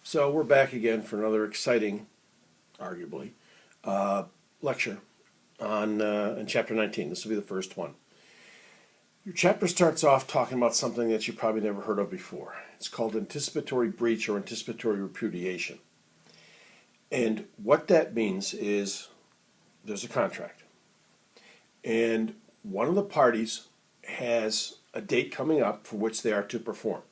So we're back again for another exciting, arguably, lecture on in Chapter 19. This will be the first one. Your chapter starts off talking about something that you probably never heard of before. It's called anticipatory breach or anticipatory repudiation. And what that means is there's a contract. And one of the parties has a date coming up for which they are to perform.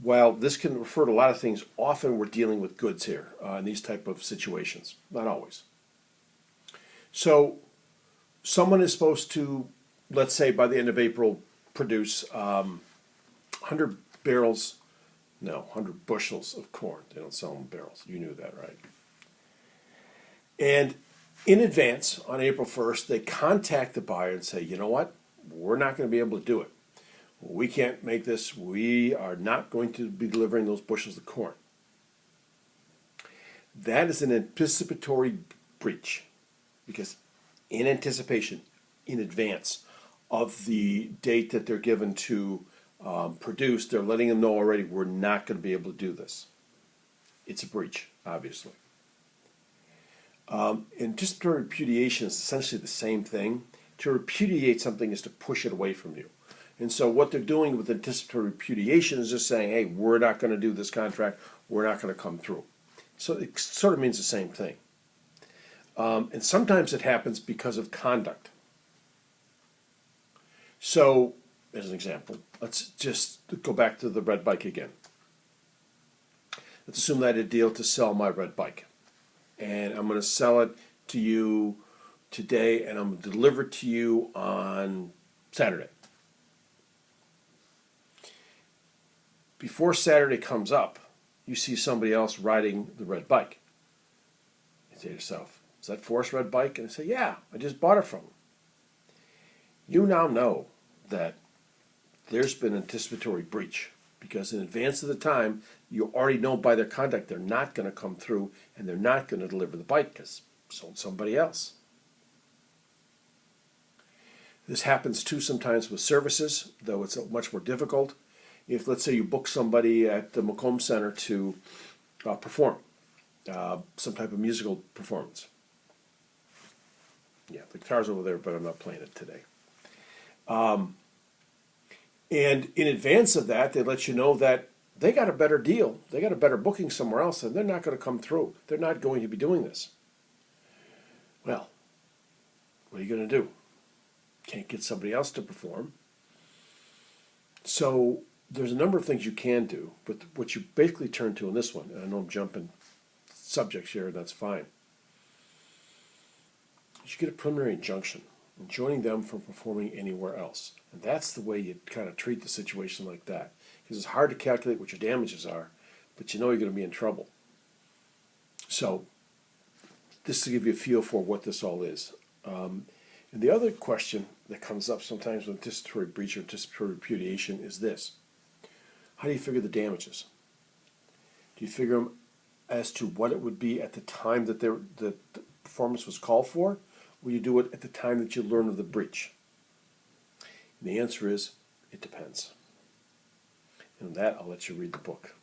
While this can refer to a lot of things, often we're dealing with goods here in these type of situations. Not always. So someone is supposed to, let's say by the end of April, produce 100 bushels of corn. They don't sell them in barrels. You knew that, right? And in advance, on April 1st, they contact the buyer and say, you know what? We're not going to be able to do it. We can't make this. We are not going to be delivering those bushels of corn. That is an anticipatory breach because in anticipation, in advance of the date that they're given to produce, they're letting them know already we're not going to be able to do this. It's a breach, obviously. Anticipatory repudiation is essentially the same thing. To repudiate something is to push it away from you. And so what they're doing with anticipatory repudiation is just saying, hey, we're not going to do this contract. We're not going to come through. So it sort of means the same thing. And sometimes it happens because of conduct. So, as an example, let's just go back to the red bike again. Let's assume that I had a deal to sell my red bike. And I'm going to sell it to you today, and I'm going to deliver it to you on Saturday. Before Saturday comes up, you see somebody else riding the red bike. You say to yourself, is that Forrest's red bike? And I say, yeah, I just bought it from him. You now know that there's been anticipatory breach because in advance of the time, you already know by their conduct they're not going to come through and they're not going to deliver the bike because sold somebody else. This happens too sometimes with services, though it's much more difficult. If, let's say, you book somebody at the Macomb Center to perform some type of musical performance. Yeah, the guitar's over there, but I'm not playing it today. And in advance of that, they let you know that they got a better deal. They got a better booking somewhere else, and they're not going to come through. They're not going to be doing this. Well, what are you going to do? Can't get somebody else to perform. So there's a number of things you can do, but what you basically turn to in this one, and I know I'm jumping subjects here, and that's fine, is you get a preliminary injunction, enjoining them from performing anywhere else. And that's the way you kind of treat the situation like that. Because it's hard to calculate what your damages are, but you know you're going to be in trouble. So this to give you a feel for what this all is. And the other question that comes up sometimes with anticipatory breach or anticipatory repudiation is this. How do you figure the damages? Do you figure them as to what it would be at the time that the performance was called for, or you do it at the time that you learn of the breach? And the answer is, it depends. And on that, I'll let you read the book.